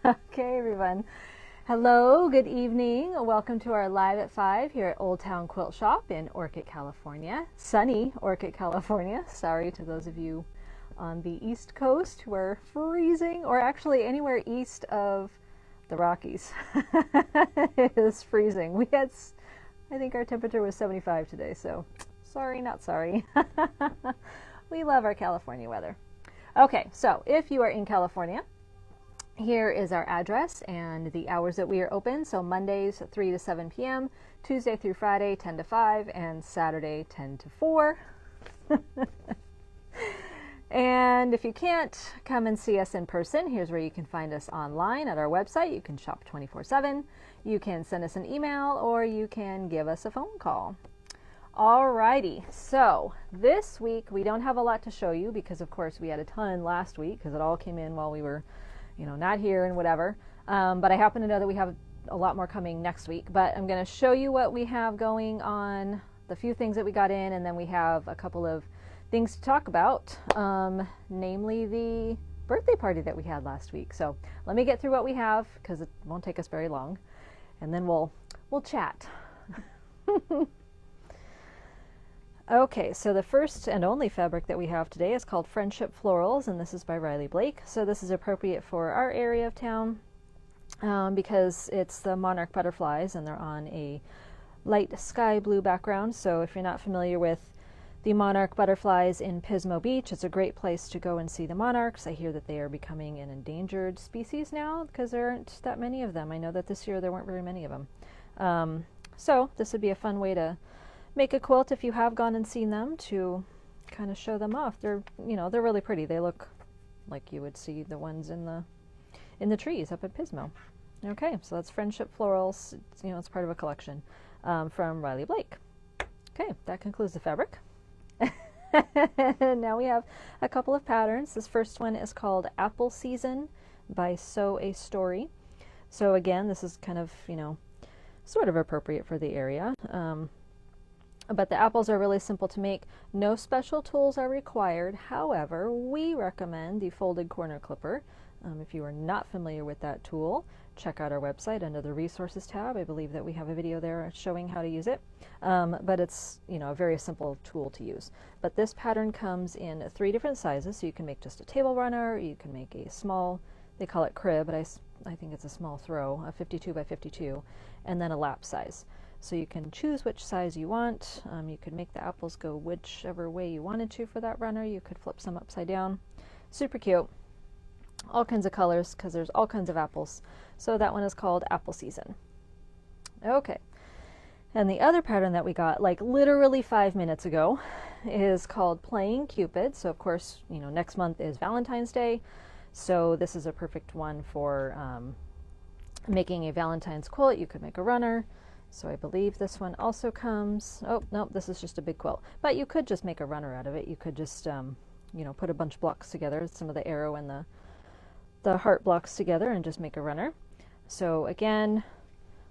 Okay, everyone. Hello, good evening. Welcome to our Live at 5 here at Old Town Quilt Shop in Orcutt, California. Sunny Orcutt, California. Sorry to those of you on the East Coast who are freezing, or actually anywhere east of the Rockies. It is freezing. I think our temperature was 75 today, so sorry, not sorry. We love our California weather. Okay, so if you are in California, here is our address and the hours that we are open. So Mondays 3 to 7 p.m., Tuesday through Friday 10 to 5, and Saturday 10 to 4. And if you can't come and see us in person, here's where you can find us online at our website. You can shop 24/7. You can send us an email, or you can give us a phone call. Alrighty, so this week we don't have a lot to show you because of course we had a ton last week because it all came in while we were not here and whatever. But I happen to know that we have a lot more coming next week. But I'm going to show you what we have going on, the few things that we got in, and then we have a couple of things to talk about, namely the birthday party that we had last week. So let me get through what we have because it won't take us very long, and then we'll chat. Okay, so the first and only fabric that we have today is called Friendship Florals, and this is by Riley Blake. So this is appropriate for our area of town because it's the monarch butterflies, and they're on a light sky blue background. So if you're not familiar with the monarch butterflies in Pismo Beach, it's a great place to go and see the monarchs. I hear that they are becoming an endangered species now because there aren't that many of them. I know that this year there weren't very many of them. So this would be a fun way to make a quilt if you have gone and seen them, to kind of show them off. They're really pretty. They look like you would see the ones in the trees up at Pismo. Okay, so that's Friendship Florals. It's part of a collection from Riley Blake. Okay, that concludes the fabric. Now we have a couple of patterns. This first one is called Apple Season by Sew a Story. So again, this is kind of sort of appropriate for the area. But the apples are really simple to make. No special tools are required. However, we recommend the folded corner clipper. If you are not familiar with that tool, check out our website under the resources tab. I believe that we have a video there showing how to use it. But it's a very simple tool to use. But this pattern comes in 3 different sizes, so you can make just a table runner, you can make a small, they call it crib, but I think it's a small throw, a 52 by 52, and then a lap size. So you can choose which size you want. You could make the apples go whichever way you wanted to for that runner. You could flip some upside down. Super cute. All kinds of colors because there's all kinds of apples. So that one is called Apple Season. Okay. And the other pattern that we got like literally 5 minutes ago is called Playing Cupid. So of course, next month is Valentine's Day. So this is a perfect one for making a Valentine's quilt. You could make a runner. So I believe this one also comes, oh, no, this is just a big quilt. But you could just make a runner out of it. You could just, put a bunch of blocks together, some of the arrow and the heart blocks together, and just make a runner. So again,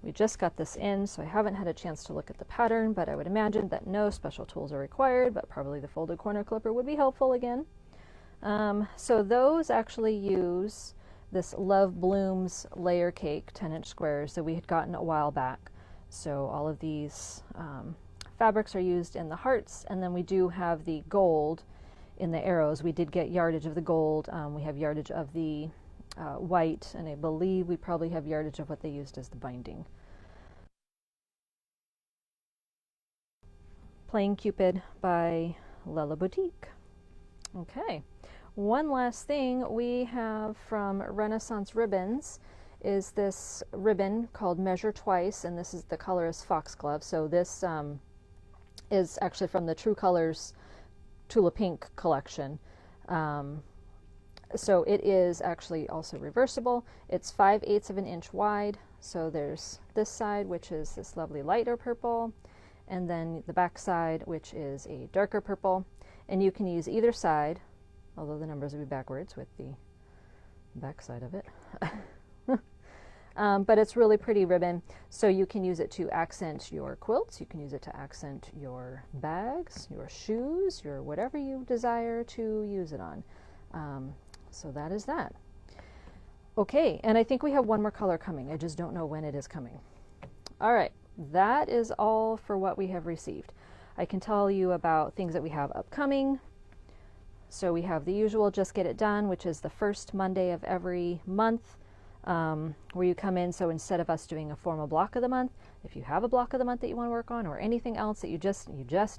we just got this in, so I haven't had a chance to look at the pattern, but I would imagine that no special tools are required, but probably the folded corner clipper would be helpful again. So those actually use this Love Blooms layer cake 10-inch squares that we had gotten a while back. So all of these fabrics are used in the hearts, and then we do have the gold in the arrows. We did get yardage of the gold. We have yardage of the white, and I believe we probably have yardage of what they used as the binding. Playing Cupid by Lella Boutique. Okay, one last thing we have from Renaissance Ribbons is this ribbon called Measure Twice, and the color is Foxglove. So this is actually from the True Colors Tula Pink collection. So it is actually also reversible. It's 5/8 of an inch wide. So there's this side, which is this lovely lighter purple, and then the back side, which is a darker purple. And you can use either side, although the numbers would be backwards with the back side of it. But it's really pretty ribbon, so you can use it to accent your quilts, you can use it to accent your bags, your shoes, your whatever you desire to use it on. So that is that. Okay, and I think we have one more color coming. I just don't know when it is coming. All right, that is all for what we have received. I can tell you about things that we have upcoming. So we have the usual Just Get It Done, which is the first Monday of every month, where you come in. So instead of us doing a formal block of the month, if you have a block of the month that you want to work on, or anything else that you just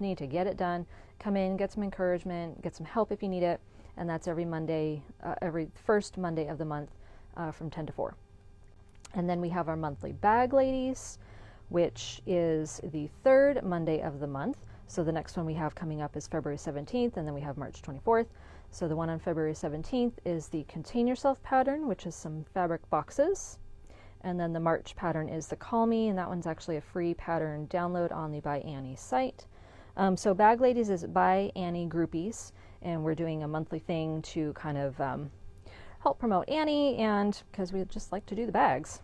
need to get it done, come in, get some encouragement, get some help if you need it, and that's every Monday, every first Monday of the month, from 10 to 4. And then we have our monthly Bag Ladies, which is the third Monday of the month. So the next one we have coming up is February 17th, and then we have March 24th. So the one on February 17th is the Contain Yourself pattern, which is some fabric boxes. And then the March pattern is the Call Me, and that one's actually a free pattern download on the By Annie site. So Bag Ladies is By Annie Groupies, and we're doing a monthly thing to kind of help promote Annie, and because we just like to do the bags.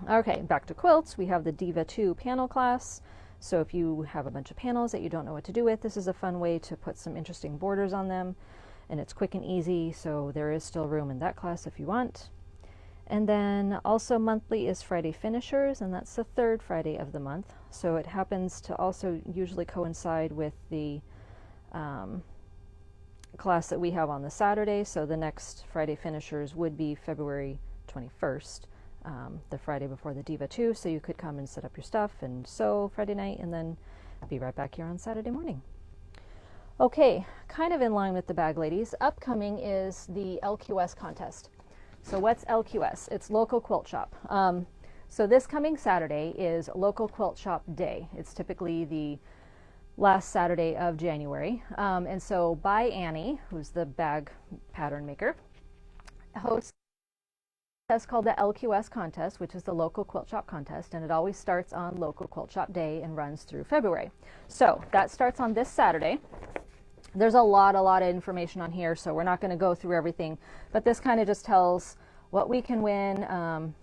Okay, back to quilts. We have the Diva 2 panel class. So if you have a bunch of panels that you don't know what to do with, this is a fun way to put some interesting borders on them, and it's quick and easy, so there is still room in that class if you want. And then also monthly is Friday Finishers, and that's the third Friday of the month. So it happens to also usually coincide with the class that we have on the Saturday. So the next Friday Finishers would be February 21st. The Friday before the Diva 2, so you could come and set up your stuff and sew Friday night and then be right back here on Saturday morning. Okay, kind of in line with the Bag Ladies, upcoming is the LQS contest. So what's LQS? It's Local Quilt Shop. So this coming Saturday is Local Quilt Shop Day. It's typically the last Saturday of January. And so By Annie, who's the bag pattern maker, hosts that's called the LQS contest, which is the Local Quilt Shop contest, and it always starts on Local Quilt Shop Day and runs through February. So that starts on this Saturday. There's a lot of information on here, so we're not going to go through everything, but this kind of just tells what we can win,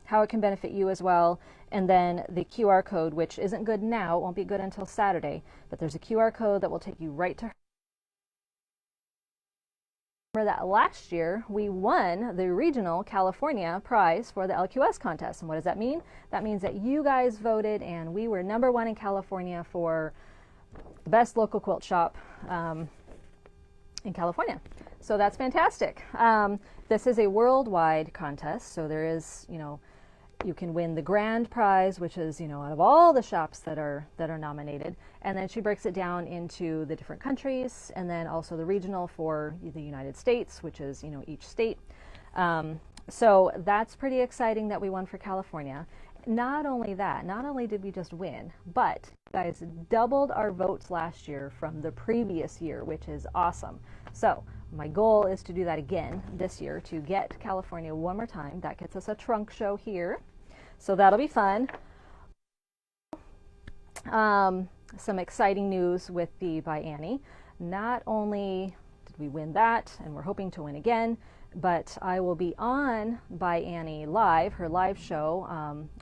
how it can benefit you as well, and then the QR code, which isn't good now, it won't be good until Saturday, but there's a QR code that will take you right to her. That last year we won the regional California prize for the LQS contest. And what does that mean? That means that you guys voted and we were #1 in California for the best local quilt shop in California. So that's fantastic. This is a worldwide contest, so there is, you can win the grand prize, which is, out of all the shops that are nominated. And then she breaks it down into the different countries, and then also the regional for the United States, which is, each state. So that's pretty exciting that we won for California. Not only that, not only did we just win, but guys doubled our votes last year from the previous year, which is awesome. So my goal is to do that again this year, to get California one more time. That gets us a trunk show here. So that'll be fun. Some exciting news with the By Annie. Not only did we win that, and we're hoping to win again, but I will be on By Annie Live, her live show,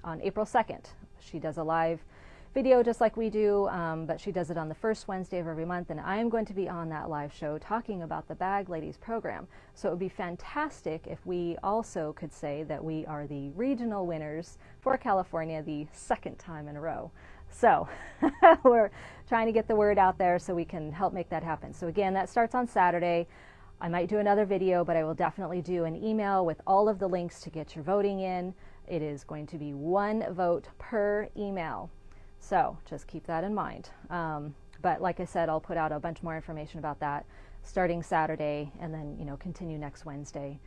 on April 2nd. She does a live video just like we do, but she does it on the first Wednesday of every month, and I am going to be on that live show talking about the Bag Ladies program. So it would be fantastic if we also could say that we are the regional winners for California the second time in a row. So we're trying to get the word out there so we can help make that happen. So again, that starts on Saturday. I might do another video, but I will definitely do an email with all of the links to get your voting in. It is going to be 1 vote per email. So just keep that in mind. But like I said, I'll put out a bunch more information about that starting Saturday, and then continue next Wednesday,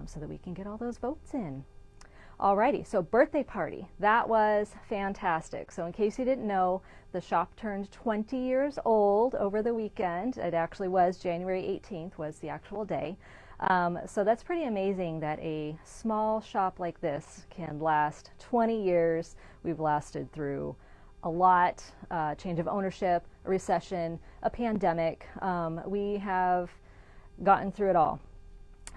so that we can get all those votes in. Alrighty, so birthday party. That was fantastic. So in case you didn't know, the shop turned 20 years old over the weekend. It actually was January 18th was the actual day. So that's pretty amazing that a small shop like this can last 20 years. We've lasted through a lot, change of ownership, a recession, a pandemic. We have gotten through it all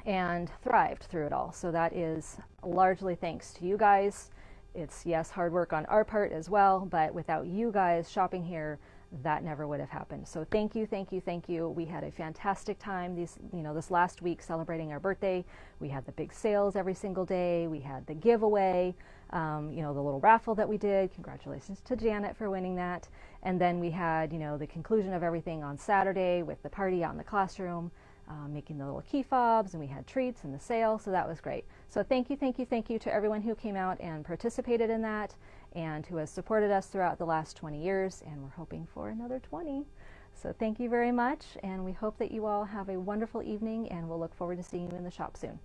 and thrived through it all. So that is largely thanks to you guys. It's, yes, hard work on our part as well, but without you guys shopping here, that never would have happened. So thank you, thank you, thank you. We had a fantastic time this last week celebrating our birthday. We had the big sales every single day. We had the giveaway, the little raffle that we did. Congratulations to Janet for winning that. And then we had, the conclusion of everything on Saturday with the party out in the classroom, making the little key fobs, and we had treats and the sale. So that was great. So thank you, thank you, thank you to everyone who came out and participated in that, and who has supported us throughout the last 20 years, and we're hoping for another 20. So thank you very much, and we hope that you all have a wonderful evening, and we'll look forward to seeing you in the shop soon.